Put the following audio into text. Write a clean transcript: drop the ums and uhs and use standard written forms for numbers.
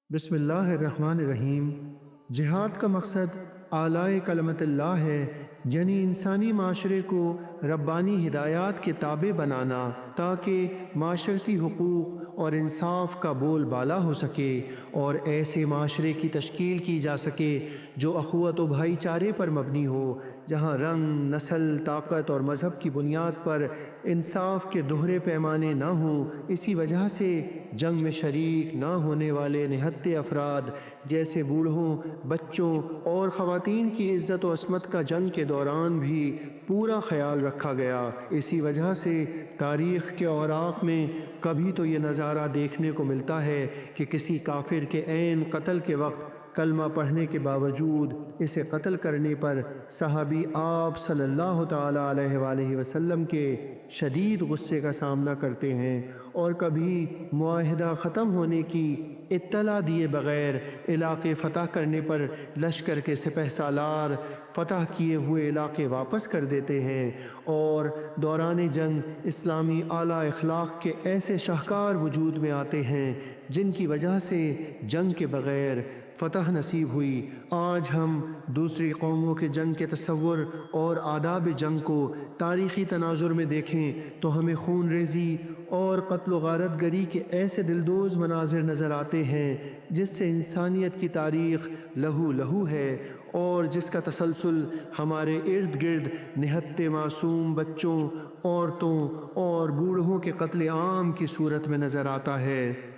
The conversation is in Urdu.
بسم اللہ الرحمن الرحیم۔ جہاد کا مقصد اعلاء کلمت اللہ ہے، یعنی انسانی معاشرے کو ربانی ہدایات کے تابع بنانا تاکہ معاشرتی حقوق اور انصاف کا بول بالا ہو سکے اور ایسے معاشرے کی تشکیل کی جا سکے جو اخوت و بھائی چارے پر مبنی ہو، جہاں رنگ، نسل، طاقت اور مذہب کی بنیاد پر انصاف کے دوہرے پیمانے نہ ہوں۔ اسی وجہ سے جنگ میں شریک نہ ہونے والے نہتے افراد جیسے بوڑھوں، بچوں اور خواتین کی عزت و عصمت کا جنگ کے دوران بھی پورا خیال رکھا گیا۔ اسی وجہ سے تاریخ کے اوراق میں کبھی تو یہ نظارہ دیکھنے کو ملتا ہے کہ کسی کافر کے عین قتل کے وقت کلمہ پڑھنے کے باوجود اسے قتل کرنے پر صحابی آپ صلی اللہ تعالی علیہ وآلہ وسلم کے شدید غصے کا سامنا کرتے ہیں، اور کبھی معاہدہ ختم ہونے کی اطلاع دیے بغیر علاقے فتح کرنے پر لشکر کے سپہ سالار فتح کیے ہوئے علاقے واپس کر دیتے ہیں، اور دوران جنگ اسلامی اعلیٰ اخلاق کے ایسے شاہکار وجود میں آتے ہیں جن کی وجہ سے جنگ کے بغیر فتح نصیب ہوئی۔ آج ہم دوسری قوموں کے جنگ کے تصور اور آداب جنگ کو تاریخی تناظر میں دیکھیں تو ہمیں خون ریزی اور قتل و غارت گری کے ایسے دلدوز مناظر نظر آتے ہیں جس سے انسانیت کی تاریخ لہو لہو ہے، اور جس کا تسلسل ہمارے ارد گرد نہتے معصوم بچوں، عورتوں اور بوڑھوں کے قتل عام کی صورت میں نظر آتا ہے۔